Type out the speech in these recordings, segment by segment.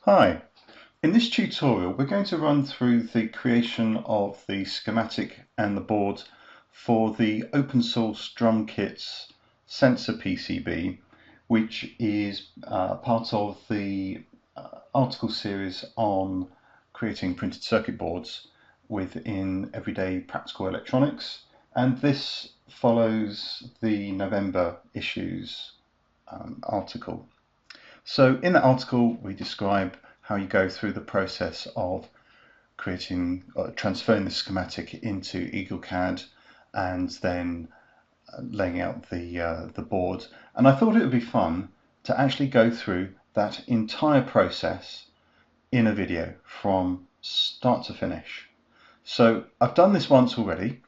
Hi, in this tutorial we're going to run through the creation of the schematic and the board for the open source drum kits sensor PCB, which is part of the article series on creating printed circuit boards within everyday practical electronics, and this follows the November issues article. So in that article we describe how you go through the process of creating, transferring the schematic into EagleCAD and then laying out the board. And I thought it would be fun to actually go through that entire process in a video from start to finish. So I've done this once already,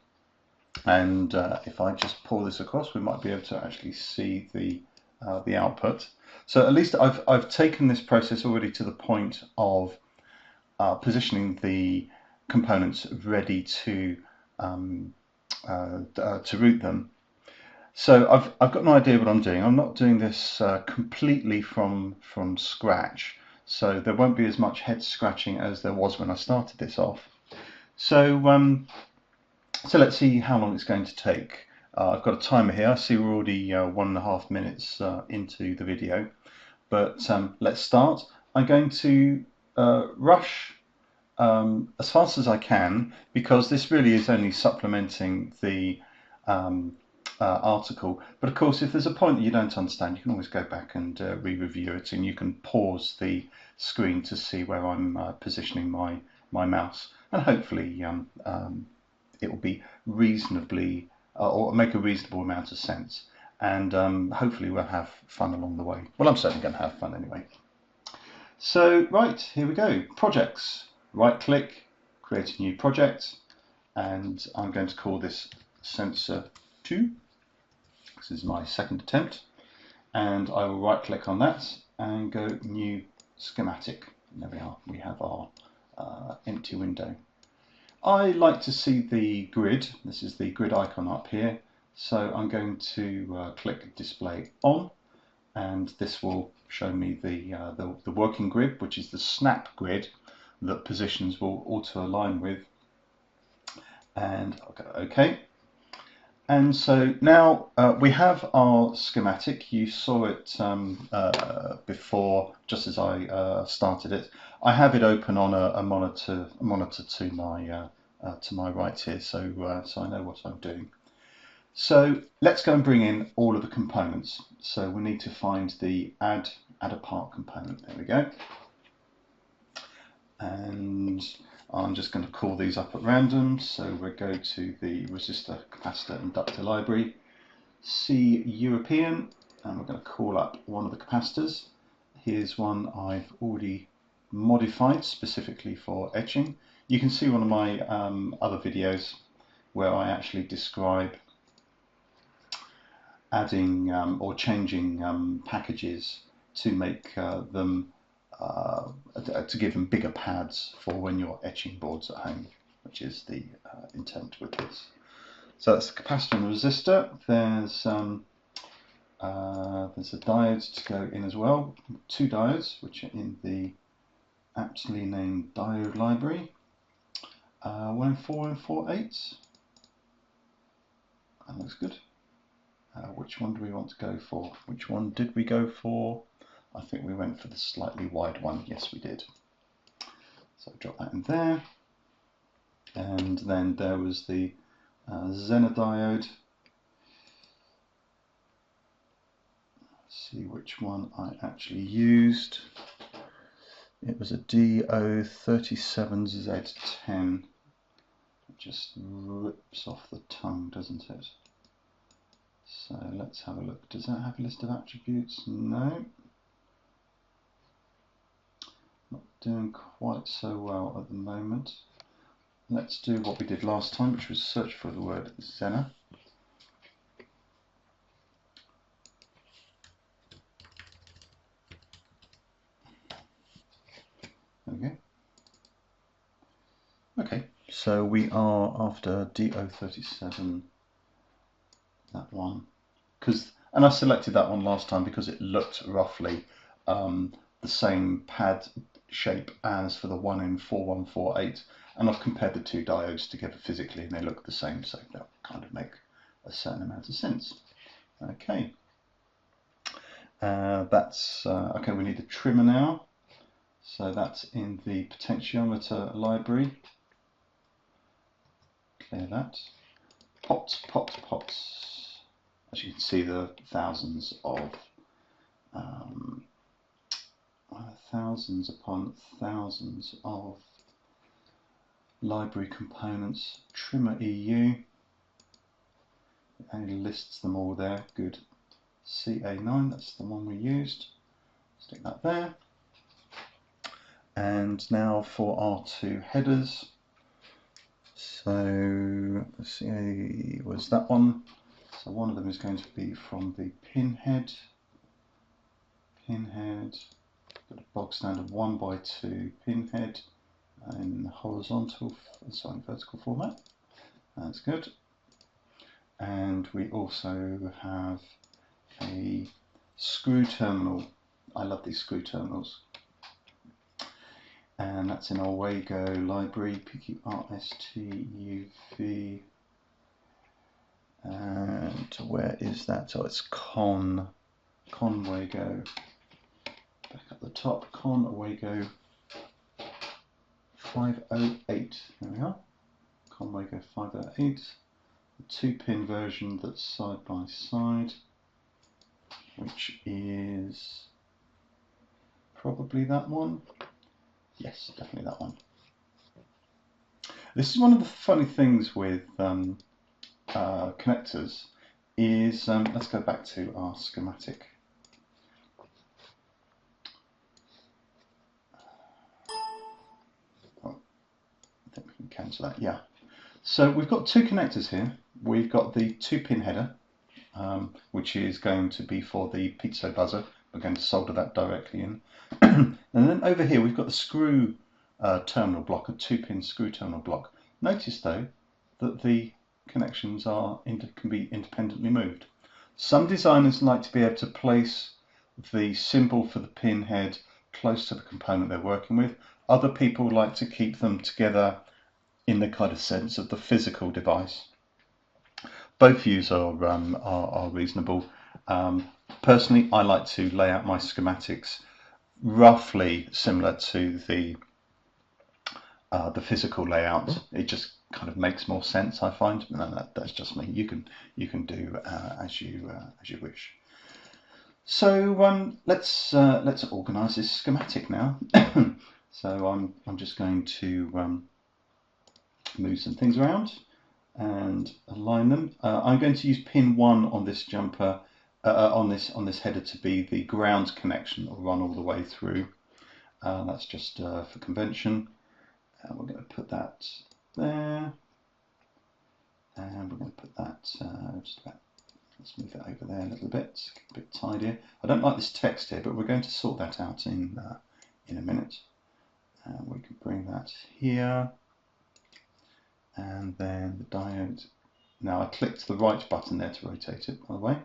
and if I just pull this across, we might be able to actually see the output. So at least I've taken this process already to the point of positioning the components ready to route them. So I've got an idea what I'm doing. I'm not doing this completely from scratch, so there won't be as much head scratching as there was when I started this off. So so let's see how long it's going to take. I've got a timer here. I see we're already 1.5 minutes into the video, but let's start. I'm going to rush as fast as I can, because this really is only supplementing the article. But of course, if there's a point that you don't understand, you can always go back and re-review it, and you can pause the screen to see where I'm positioning my mouse, and hopefully it will be reasonably or make a reasonable amount of sense, and hopefully we'll have fun along the way. Well, I'm certainly going to have fun anyway. So right, here we go. Projects. Right click, create a new project, and I'm going to call this sensor 2. This is my second attempt, and I will right click on that and go new schematic. And there we are, we have our empty window. I like to see the grid. This is the grid icon up here, so I'm going to click display on, and this will show me the working grid, which is the snap grid that positions will auto align with, and I'll go OK. And so now we have our schematic. You saw it before, just as I started it. I have it open on a monitor to my right here, so so I know what I'm doing. So let's go and bring in all of the components. So we need to find the add a part component. There we go. And I'm just going to call these up at random. So we'll go to the resistor, capacitor, inductor library, C European, and we're going to call up one of the capacitors. Here's one I've already modified specifically for etching. You can see one of my other videos where I actually describe adding or changing packages to make them to give them bigger pads for when you're etching boards at home, which is the intent with this. So that's the capacitor and resistor. There's a diode to go in as well. 2 diodes, which are in the aptly named diode library. 104 and 48. That looks good. Which one do we want to go for? Which one did we go for? I think we went for the slightly wide one. Yes, we did. So drop that in there. And then there was the Zener diode. Let's see which one I actually used. It was a DO37Z10. It just rips off the tongue, doesn't it? So let's have a look. Does that have a list of attributes? No. Not doing quite so well at the moment. Let's do what we did last time, which was search for the word Zener. There we go. Okay, so we are after DO37, that one, and I selected that one last time because it looked roughly the same pad shape as for the one in 4148, and I've compared the two diodes together physically and they look the same, so that kind of make a certain amount of sense. Okay, okay. We need the trimmer now, so that's in the potentiometer library. Clear that. Pots. As you can see, there are thousands upon thousands of library components. Trimmer EU, it only lists them all there. Good. CA9, that's the one we used. Stick that there. And now for our two headers. So CA was that one. So one of them is going to be from the pin head. Got a bog standard 1x2 pin head in horizontal, sorry, vertical format. That's good. And we also have a screw terminal. I love these screw terminals. And that's in our Wago library, PQRSTUV. And where is that? Oh, it's Con Wago. Back up the top, Con Wago 508. There we are. Con Wago 508. The 2-pin version that's side by side, which is probably that one. Yes, definitely that one. This is one of the funny things with connectors is, let's go back to our schematic. Oh, I think we can cancel that, yeah. So we've got two connectors here. We've got the 2-pin header, which is going to be for the piezo buzzer. We're going to solder that directly in. And then over here we've got the screw terminal block, a 2-pin screw terminal block. Notice though that the connections can be independently moved. Some designers like to be able to place the symbol for the pin head close to the component they're working with. Other people like to keep them together in the kind of sense of the physical device. Both views are reasonable. Personally, I like to lay out my schematics roughly similar to the physical layout. It just kind of makes more sense, I find. That's just me. You can do as you wish. So let's organise this schematic now. So I'm just going to move some things around and align them. I'm going to use pin 1 on this jumper, on this header, to be the ground connection that will run all the way through. That's just for convention. We're going to put that there, and we're going to put that just about. Let's move it over there a little bit, a bit tidier. I don't like this text here, but we're going to sort that out in a minute. We can bring that here. And then the diode. Now I clicked the right button there to rotate it, by the way.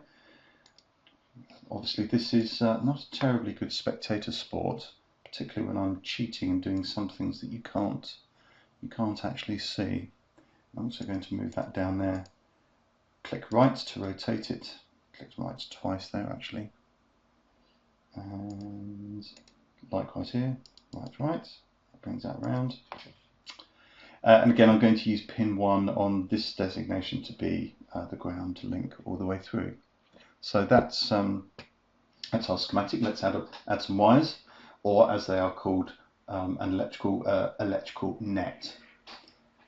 Obviously this is not a terribly good spectator sport, particularly when I'm cheating and doing some things that you can't actually see. I'm also going to move that down there. Click right to rotate it. Click right twice there actually. And likewise here, right. That brings that around. And again, I'm going to use pin 1 on this designation to be the ground link all the way through. So that's our schematic. Let's add some wires, or as they are called, an electrical net.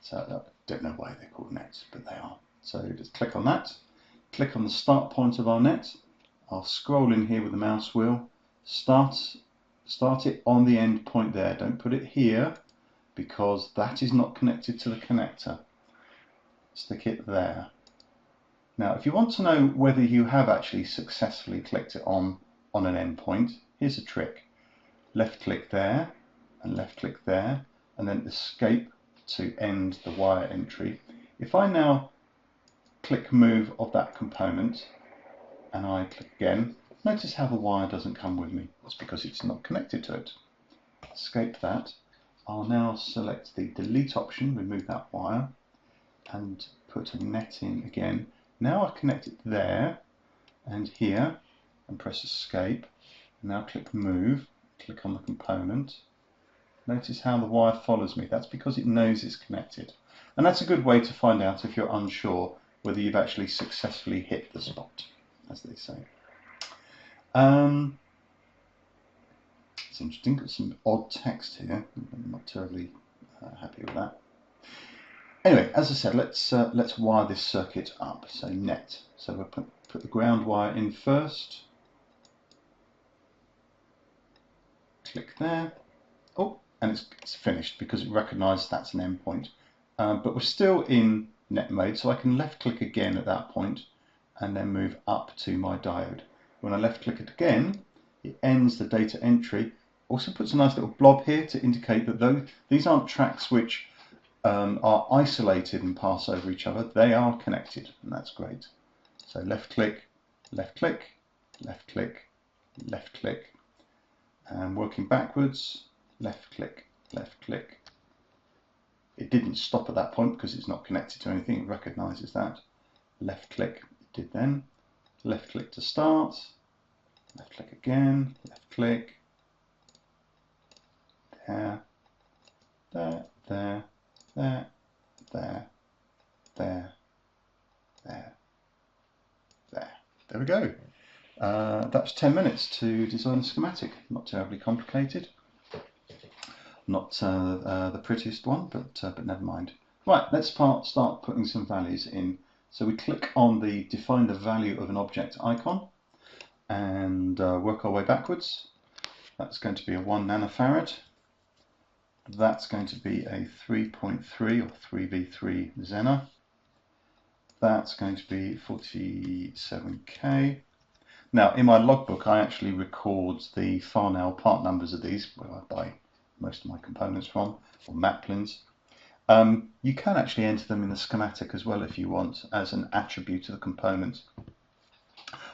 So I don't know why they're called nets, but they are. So just click on that. Click on the start point of our net. I'll scroll in here with the mouse wheel. Start it on the end point there. Don't put it here, because that is not connected to the connector. Stick it there. Now, if you want to know whether you have actually successfully clicked it on an endpoint, here's a trick. Left click there, and left click there, and then escape to end the wire entry. If I now click move of that component, and I click again, notice how the wire doesn't come with me. It's because it's not connected to it. escape that. I'll now select the delete option, remove that wire, and put a net in again. Now I connect it there and here, and press escape. Now click move, click on the component. Notice how the wire follows me. That's because it knows it's connected. And that's a good way to find out if you're unsure whether you've actually successfully hit the spot, as they say. It's interesting, got some odd text here. I'm not terribly happy with that. Anyway, as I said, let's wire this circuit up. So net. So we'll put the ground wire in first. Click there. Oh, and it's finished because it recognised that's an endpoint. But we're still in net mode, so I can left click again at that point and then move up to my diode. When I left click it again, it ends the data entry. Also puts a nice little blob here to indicate that these aren't tracks which are isolated and pass over each other. They are connected, and that's great. So left click, left click, left click, left click, and working backwards, left click, left click. It didn't stop at that point because it's not connected to anything. It recognises that. Left click, it did then. Left click to start. Left click again. Left click. There. There. There. There. There. There. There. There. There we go. That's 10 minutes to design a schematic. Not terribly complicated. Not the prettiest one, but never mind. Right, let's start putting some values in. So we click on the define the value of an object icon and work our way backwards. That's going to be a 1 nanofarad. That's going to be a 3.3 or 3v3 Zener. That's going to be 47K. Now, in my logbook, I actually record the Farnell part numbers of these, where I buy most of my components from, or Maplins. You can actually enter them in the schematic as well if you want, as an attribute of the component.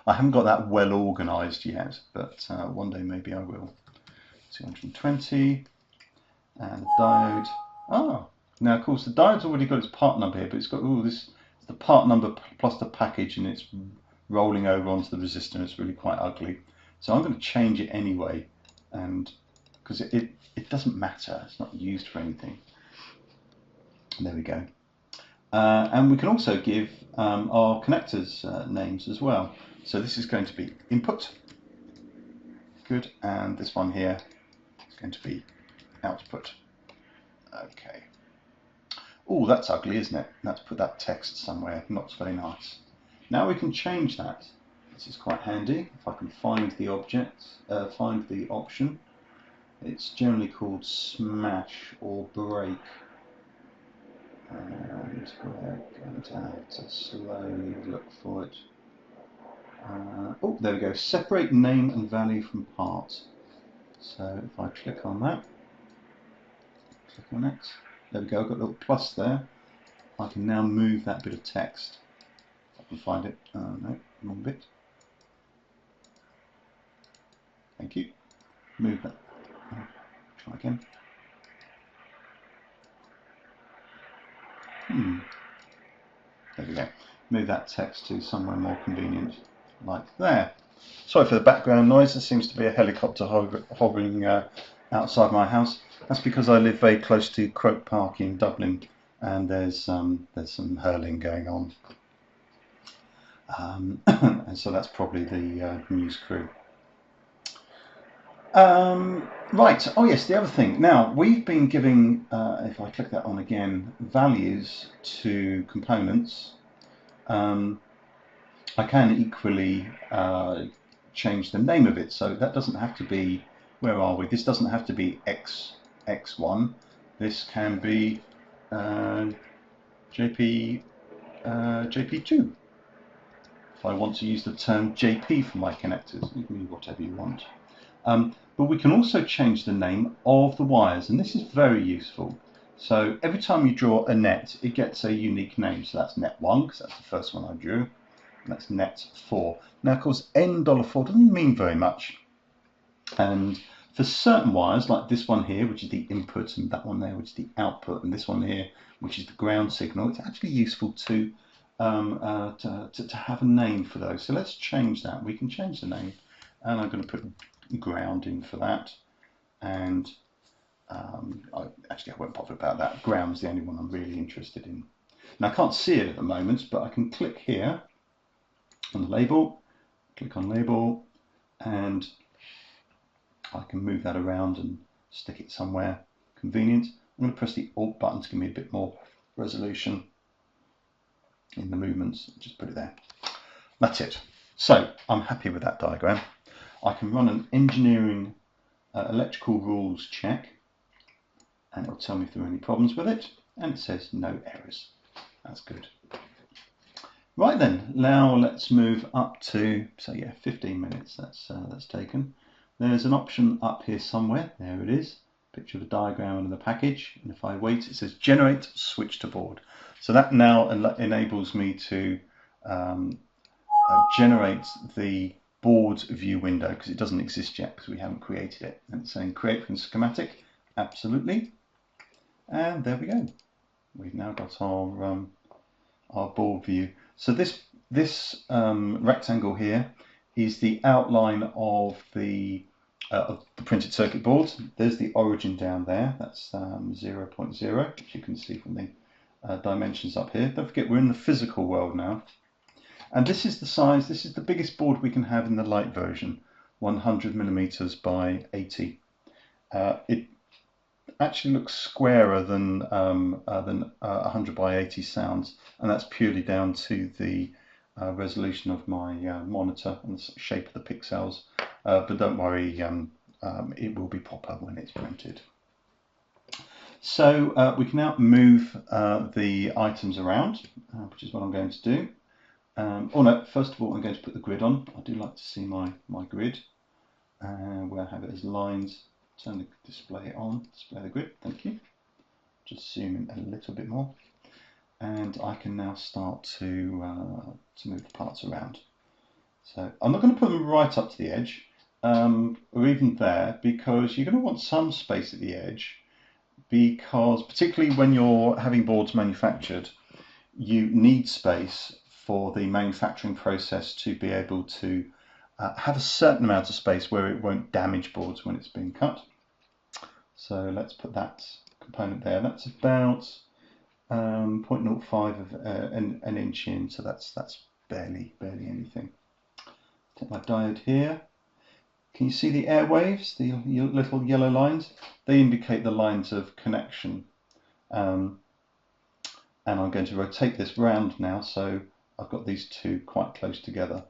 I haven't got that well organised yet, but one day maybe I will. 220, and the diode. Ah, now of course the diode's already got its part number here, but it's got the part number plus the package, and it's rolling over onto the resistor, and it's really quite ugly. So I'm going to change it anyway, and because it doesn't matter, it's not used for anything. There we go. And we can also give our connectors names as well. So this is going to be input, good, and this one here is going to be output. Okay. Oh, that's ugly, isn't it? Let's put that text somewhere. Not very nice. Now we can change that. This is quite handy. If I can find the object, find the option. It's generally called smash or break. And we're going to have to slowly look for it. Oh, there we go. Separate name and value from part. So if I click on that, click on it. There we go. I've got a little plus there. I can now move that bit of text. If I can find it. No, wrong bit. Thank you. Move that. Try again. There we go. Move that text to somewhere more convenient, like there. Sorry for the background noise. There seems to be a helicopter hovering outside my house. That's because I live very close to Croke Park in Dublin, and there's some hurling going on. And so that's probably the news crew. Right, oh yes, the other thing. Now, we've been giving, if I click that on again, values to components. I can equally change the name of it, so that doesn't have to be, where are we? This doesn't have to be X1. This can be JP2. If I want to use the term JP for my connectors, you can use whatever you want. But we can also change the name of the wires, and this is very useful. So every time you draw a net, it gets a unique name. So that's net 1, because that's the first one I drew, and that's net 4. Now, of course, N$4 doesn't mean very much, and For certain wires, like this one here, which is the input, and that one there, which is the output, and this one here, which is the ground signal, it's actually useful to have a name for those. So let's change that. We can change the name, and I'm going to put ground in for that. And I won't bother about that. Ground's the only one I'm really interested in. Now I can't see it at the moment, but I can click here on the label, click on label, and I can move that around and stick it somewhere convenient. I'm going to press the Alt button to give me a bit more resolution in the movements. Just put it there. That's it. So I'm happy with that diagram. I can run an engineering electrical rules check, and it'll tell me if there are any problems with it, and it says no errors. That's good. Right then, now let's move up to, so yeah, 15 minutes that's taken. There's an option up here somewhere. There it is. Picture of a diagram under the package. And if I wait, it says generate switch to board. So that now enables me to generate the board view window, because it doesn't exist yet because we haven't created it. And it's saying create from schematic. Absolutely. And there we go. We've now got our board view. So this rectangle here is the outline of the printed circuit board. There's the origin down there. That's 0.0, which you can see from the dimensions up here. Don't forget, we're in the physical world now. And this is the size. This is the biggest board we can have in the light version, 100 millimeters by 80. It actually looks squarer than 100 by 80 sounds, and that's purely down to the resolution of my monitor and the shape of the pixels. But don't worry, it will be proper when it's printed. So we can now move the items around, which is what I'm going to do. Oh no, first of all I'm going to put the grid on. I do like to see my grid, where I have it as lines. Turn the display on, display the grid, thank you. Just zoom in a little bit more. And I can now start to move the parts around. So I'm not going to put them right up to the edge, or even there, because you're going to want some space at the edge, because particularly when you're having boards manufactured, you need space for the manufacturing process to be able to have a certain amount of space where it won't damage boards when it's being cut. So let's put that component there. That's about 0.05 of an inch in, so that's barely anything. Take my diode here. Can you see the airwaves, the little yellow lines? They indicate the lines of connection. And I'm going to rotate this round now, so I've got these two quite close together.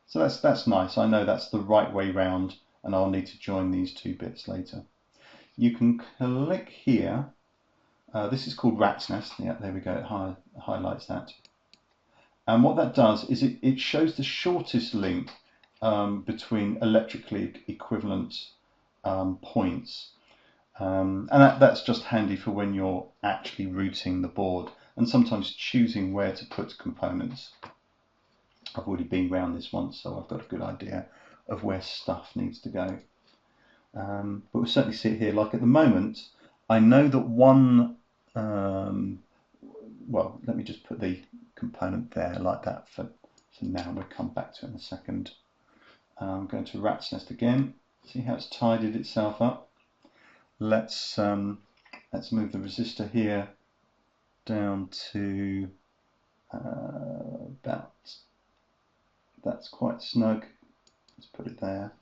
So that's nice. I know that's the right way round, and I'll need to join these two bits later. You can click here. This is called Rat's Nest. Yeah, there we go. It highlights that. And what that does is it shows the shortest link between electrically equivalent points. And that's just handy for when you're actually routing the board and sometimes choosing where to put components. I've already been around this once, so I've got a good idea of where stuff needs to go. But we'll certainly see it here. Like at the moment, I know that one, well, let me just put the component there like that for now. We'll come back to it in a second. I'm going to Rat's Nest again. See how it's tidied itself up. Let's move the resistor here down to about, that's quite snug. Let's put it there.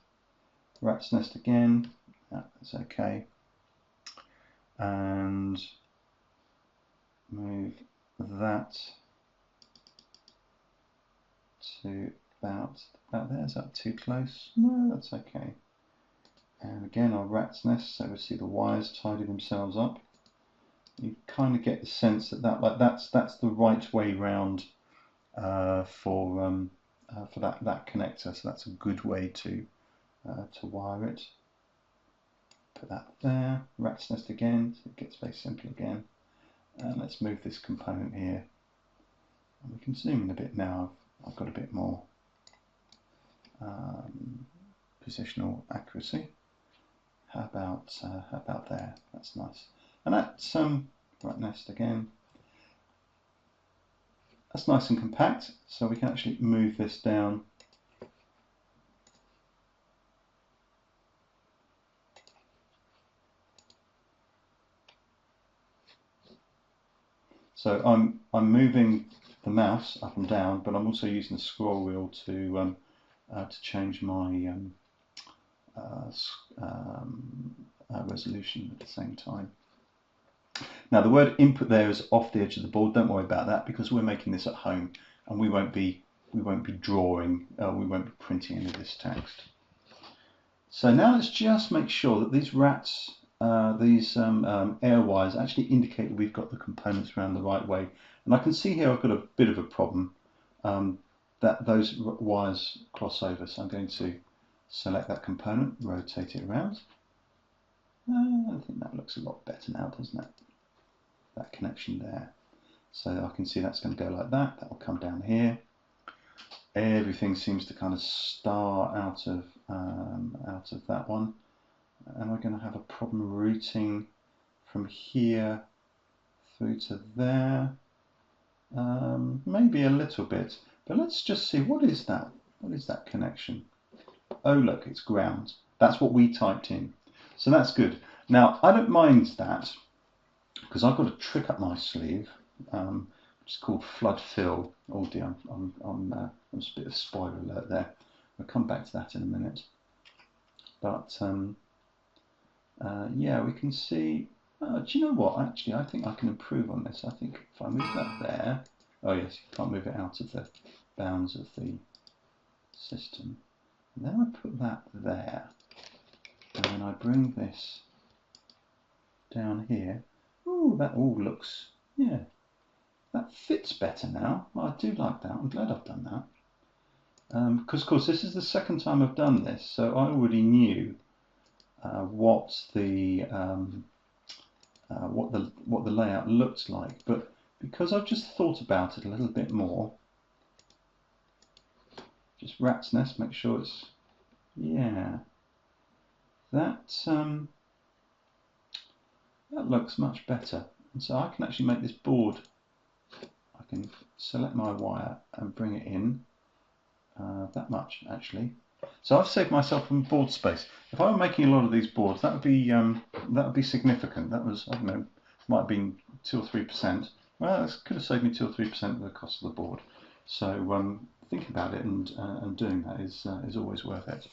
Rat's Nest again. That's okay. And move that to about there. Is that too close? No, that's okay. And again, our Rat's Nest, so we see the wires tidy themselves up. You kind of get the sense that that's the right way round for that connector. So that's a good way to wire it. Put that there. Rat's Nest again, so it gets very simple again. And let's move this component here. And we can zoom in a bit now. I've got a bit more positional accuracy. How about there? That's nice. And that's right, next again. That's nice and compact, so we can actually move this down. So I'm moving the mouse up and down, but I'm also using the scroll wheel to change my resolution at the same time. Now the word input there is off the edge of the board. Don't worry about that because we're making this at home and we won't be drawing, we won't be printing any of this text. So now let's just make sure that these rats, these air wires actually indicate that we've got the components around the right way. And I can see here I've got a bit of a problem that those wires cross over. So I'm going to select that component, rotate it around. I think that looks a lot better now, doesn't it? That connection there. So I can see that's going to go like that. That will come down here. Everything seems to kind of start out of that one, and we're going to have a problem routing from here through to there. Maybe a little bit, but let's just see what is that. What is that connection? Oh look, it's ground. That's what we typed in. So that's good. Now I don't mind that because I've got a trick up my sleeve, which is called Floodfill. Oh dear, I'm just a bit of spoiler alert there. We'll come back to that in a minute. But yeah, we can see. Do you know what? Actually, I think I can improve on this. I think if I move that there. Oh yes, you can't move it out of the bounds of the system. And then I put that there. And then I bring this down here. Oh, that all looks, yeah, that fits better now. I do like that. I'm glad I've done that. Because of course this is the second time I've done this, so I already knew what the layout looked like. But because I've just thought about it a little bit more, just rat's nest, make sure it's, yeah. That looks much better, and so I can actually make this board. I can select my wire and bring it in that much actually. So I've saved myself from board space. If I were making a lot of these boards, that would be significant. That was, I don't know, might have been 2 or 3%. Well, this could have saved me 2 or 3% of the cost of the board. So thinking about it and doing that is always worth it.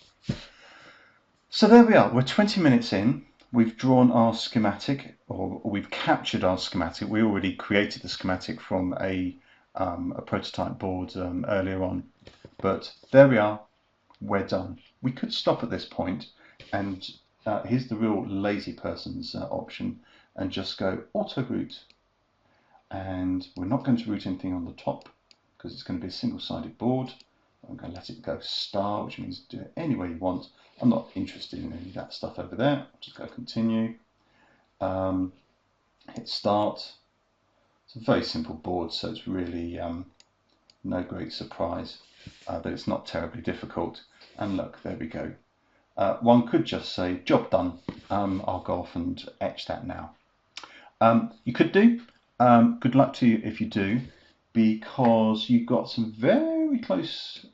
So there we are, we're 20 minutes in, we've drawn our schematic, or we've captured our schematic. We already created the schematic from a prototype board earlier on, but there we are, we're done. We could stop at this point, and here's the real lazy person's option, and just go Autoroute, and we're not going to route anything on the top, because it's going to be a single-sided board. I'm going to let it go star, which means do it any way you want. I'm not interested in any of that stuff over there. I'll just go continue. Hit start. It's a very simple board, so it's really no great surprise that it's not terribly difficult. And look, there we go. One could just say, job done. I'll go off and etch that now. You could do. Good luck to you if you do, because you've got some very close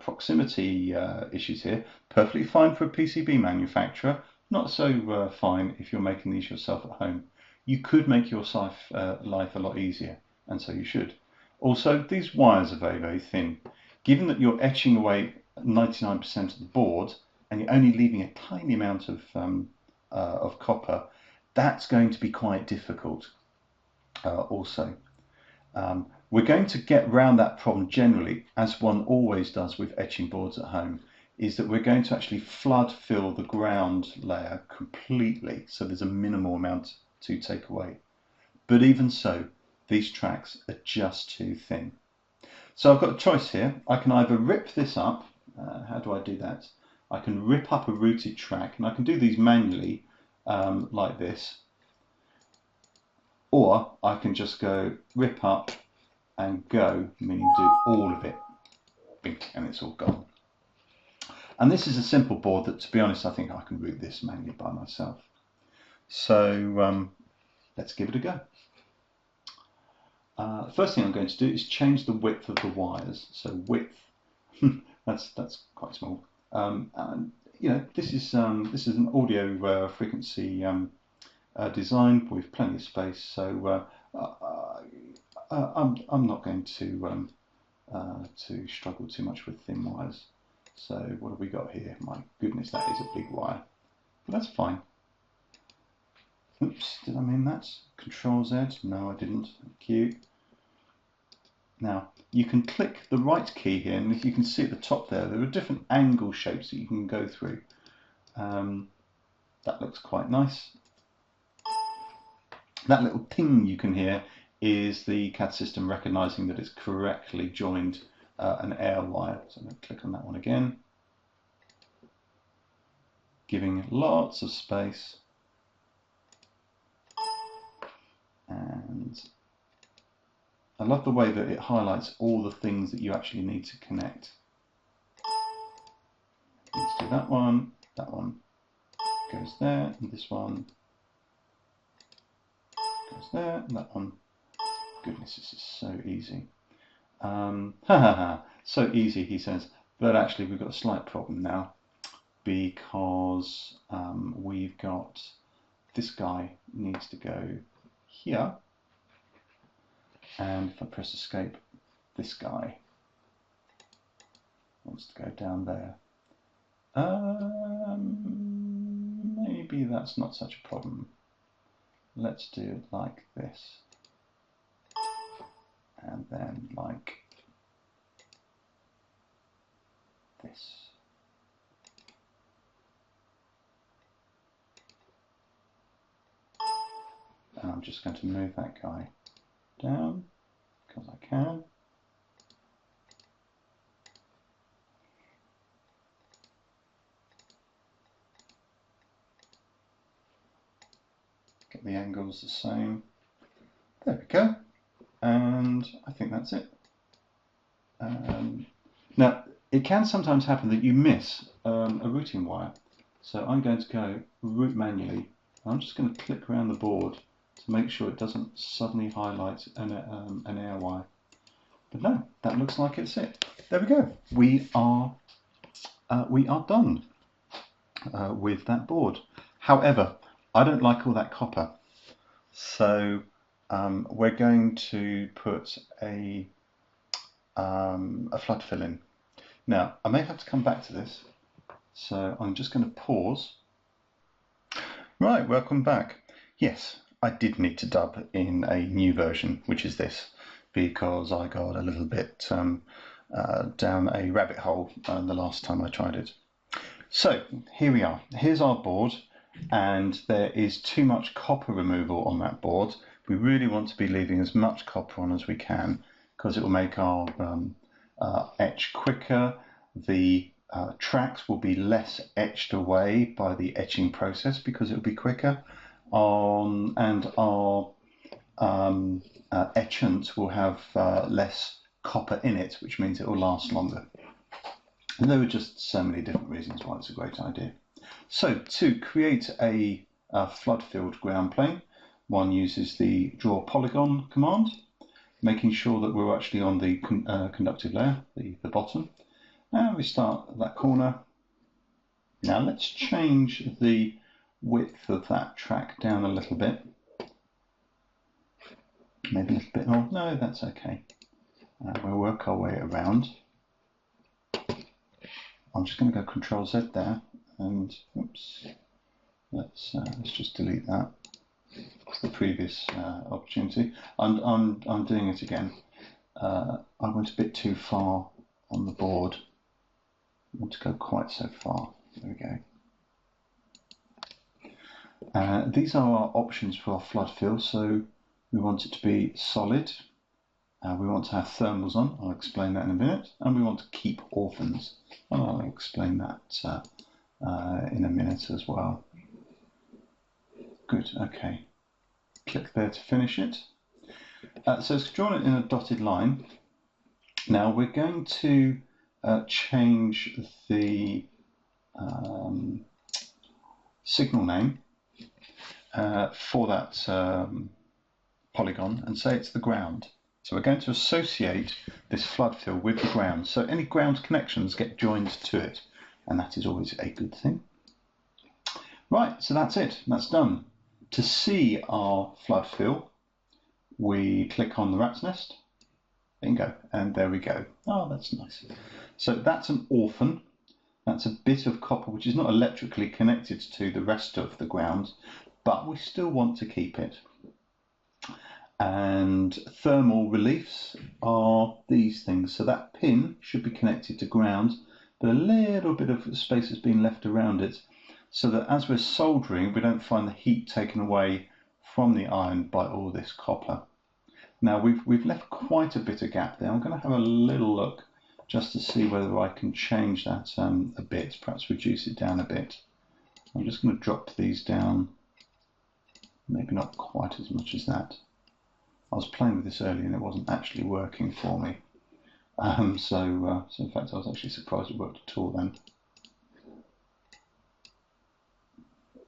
proximity issues here. Perfectly fine for a PCB manufacturer, not so fine if you're making these yourself at home. You could make your life a lot easier, and so you should. Also, these wires are very, very thin. Given that you're etching away 99% of the board and you're only leaving a tiny amount of copper, that's going to be quite difficult also. We're going to get round that problem generally, as one always does with etching boards at home, is that we're going to actually flood fill the ground layer completely, so there's a minimal amount to take away. But even so, these tracks are just too thin. So I've got a choice here. I can either rip this up. How do I do that? I can rip up a routed track, and I can do these manually like this. Or I can just go rip up and go, meaning do all of it, and it's all gone. And this is a simple board that, to be honest, I think I can route this manually by myself. So let's give it a go. The first thing I'm going to do is change the width of the wires. So width, that's quite small. And, you know, this is an audio frequency design with plenty of space. So I'm not going to struggle too much with thin wires. So what have we got here? My goodness, that is a big wire. But that's fine. Oops, did I mean that? Control Z? No, I didn't. Thank you. Now, you can click the right key here, and if you can see at the top there are different angle shapes that you can go through. That looks quite nice. That little ting you can hear is the CAD system recognizing that it's correctly joined an air wire. So I'm going to click on that one again, giving lots of space. And I love the way that it highlights all the things that you actually need to connect. Let's do that one goes there, and this one goes there, and that one. Goodness, this is so easy. So easy, he says, but actually we've got a slight problem now, because we've got this guy needs to go here, and if I press escape, this guy wants to go down there. Maybe that's not such a problem. Let's do it like this, and then like this. And I'm just going to move that guy down because I can. Get the angles the same. There we go. And I think that's it. Now, it can sometimes happen that you miss a routing wire. So I'm going to go route manually. I'm just going to click around the board to make sure it doesn't suddenly highlight an air wire. But no, that looks like it's it. There we go. We are done with that board. However, I don't like all that copper, so we're going to put a Floodfill in. Now, I may have to come back to this, so I'm just going to pause. Right, welcome back. Yes, I did need to dub in a new version, which is this, because I got a little bit down a rabbit hole the last time I tried it. So here we are. Here's our board, and there is too much copper removal on that board. We really want to be leaving as much copper on as we can, because it will make our etch quicker. The tracks will be less etched away by the etching process because it will be quicker, and our etchant will have less copper in it, which means it will last longer. And there are just so many different reasons why it's a great idea. So to create a Floodfield ground plane, one uses the draw polygon command, making sure that we're actually on the conductive layer, the bottom. And we start at that corner. Now let's change the width of that track down a little bit. Maybe a little bit more. No, that's okay. We'll work our way around. I'm just going to go Control Z there, and oops, let's just delete that. It's the previous opportunity. I'm doing it again. I went a bit too far on the board. I want to go quite so far. There we go. These are our options for our Floodfill. So we want it to be solid. We want to have thermals on. I'll explain that in a minute. And we want to keep orphans. And I'll explain that in a minute as well. Good. Okay. Click there to finish it. So it's drawn it in a dotted line. Now we're going to change the signal name for that polygon and say it's the ground. So we're going to associate this flood fill with the ground. So any ground connections get joined to it, and that is always a good thing. Right, so that's it. That's done. To see our flood fill, we click on the rat's nest. Bingo, and there we go. Oh, that's nice. So that's an orphan. That's a bit of copper which is not electrically connected to the rest of the ground, but we still want to keep it. And thermal reliefs are these things. So that pin should be connected to ground, but a little bit of space has been left around it so that as we're soldering, we don't find the heat taken away from the iron by all this copper. Now we've left quite a bit of gap there. I'm going to have a little look just to see whether I can change that a bit, perhaps reduce it down a bit. I'm just going to drop these down, maybe not quite as much as that. I was playing with this earlier and it wasn't actually working for me. So in fact I was actually surprised it worked at all then.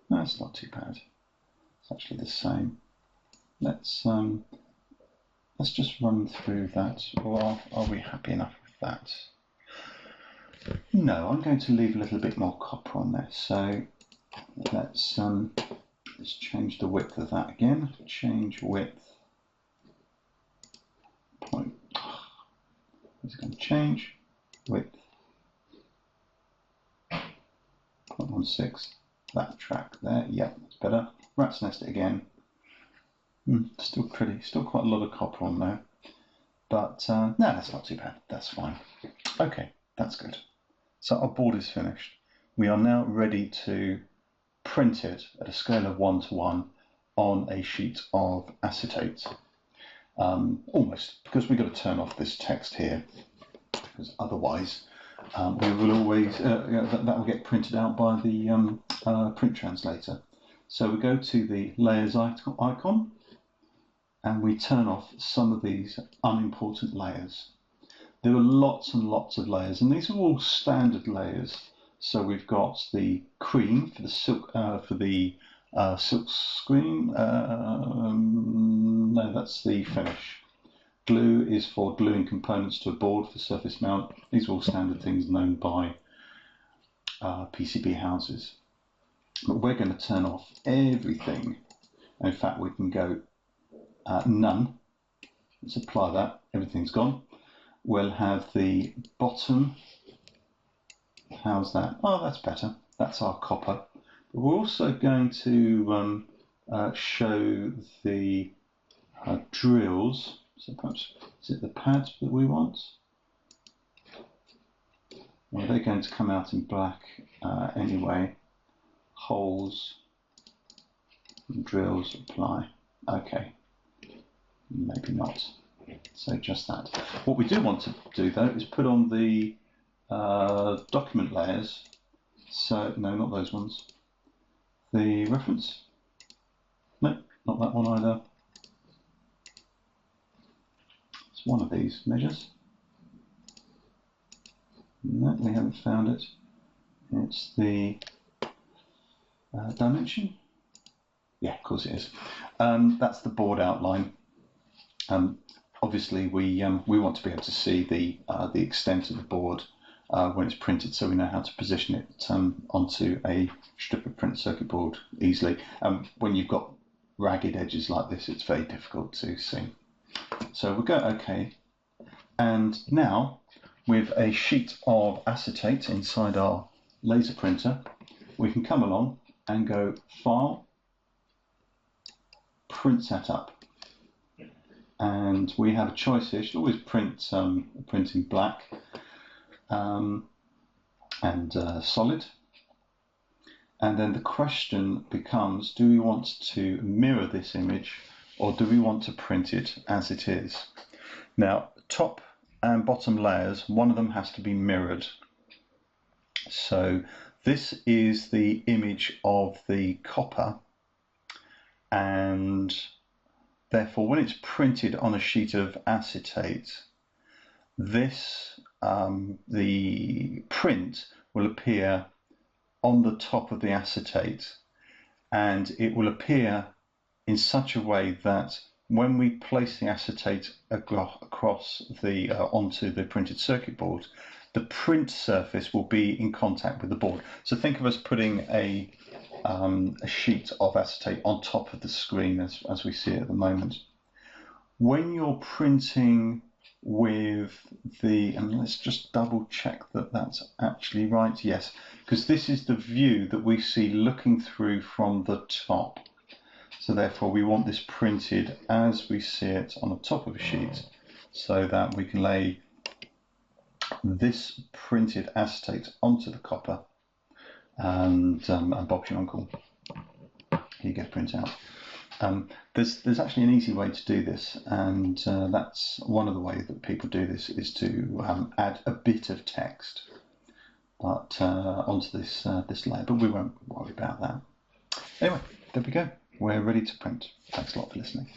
No, it's not too bad. It's actually the same. Let's just run through that, or are we happy enough with that? No, I'm going to leave a little bit more copper on there. So let's change the width of that again. Change width. Point. It's going to change width. 0.16. That track there. Yep, that's better. Rat's nest it again. Still pretty, still quite a lot of copper on there, but no, that's not too bad, that's fine. Okay, that's good. So our board is finished. We are now ready to print it at a scale of 1:1 on a sheet of acetate. Almost, because we've got to turn off this text here, because otherwise we will always, that will get printed out by the print translator. So we go to the layers icon, and we turn off some of these unimportant layers. There are lots and lots of layers, and these are all standard layers. So we've got the cream for the silk silk screen. No, that's the finish. Glue is for gluing components to a board for surface mount. These are all standard things known by PCB houses. But we're going to turn off everything. In fact, we can go none. Let's apply that. Everything's gone. We'll have the bottom. How's that? Oh, that's better. That's our copper. But we're also going to show the drills. So perhaps, is it the pads that we want? Well, they're going to come out in black anyway. Holes, drills, apply. Okay, maybe not. So just that. What we do want to do though is put on the document layers. So no, not those ones. The reference. No, not that one either. It's one of these measures. No, we haven't found it. It's the dimension. Yeah, of course it is. That's the board outline. Obviously, we want to be able to see the extent of the board when it's printed, so we know how to position it onto a strip of printed circuit board easily. When you've got ragged edges like this, it's very difficult to see. So we'll go OK, and now with a sheet of acetate inside our laser printer, we can come along and go File, Print Setup. And we have a choice here. You should always print in black and solid. And then the question becomes, do we want to mirror this image or do we want to print it as it is? Now, top and bottom layers, one of them has to be mirrored. So this is the image of the copper, and therefore when it's printed on a sheet of acetate, this the print will appear on the top of the acetate, and it will appear in such a way that when we place the acetate across the onto the printed circuit board, the print surface will be in contact with the board. So think of us putting a sheet of acetate on top of the screen as we see it at the moment. When you're printing with the, and let's just double check that that's actually right, yes, because this is the view that we see looking through from the top. So therefore we want this printed as we see it on the top of a sheet, so that we can lay this printed acetate onto the copper, and Bob's your uncle. Here you go, print out. There's actually an easy way to do this, and that's one of the ways that people do this, is to add a bit of text onto this layer, but we won't worry about that. Anyway, there we go. We're ready to print. Thanks a lot for listening.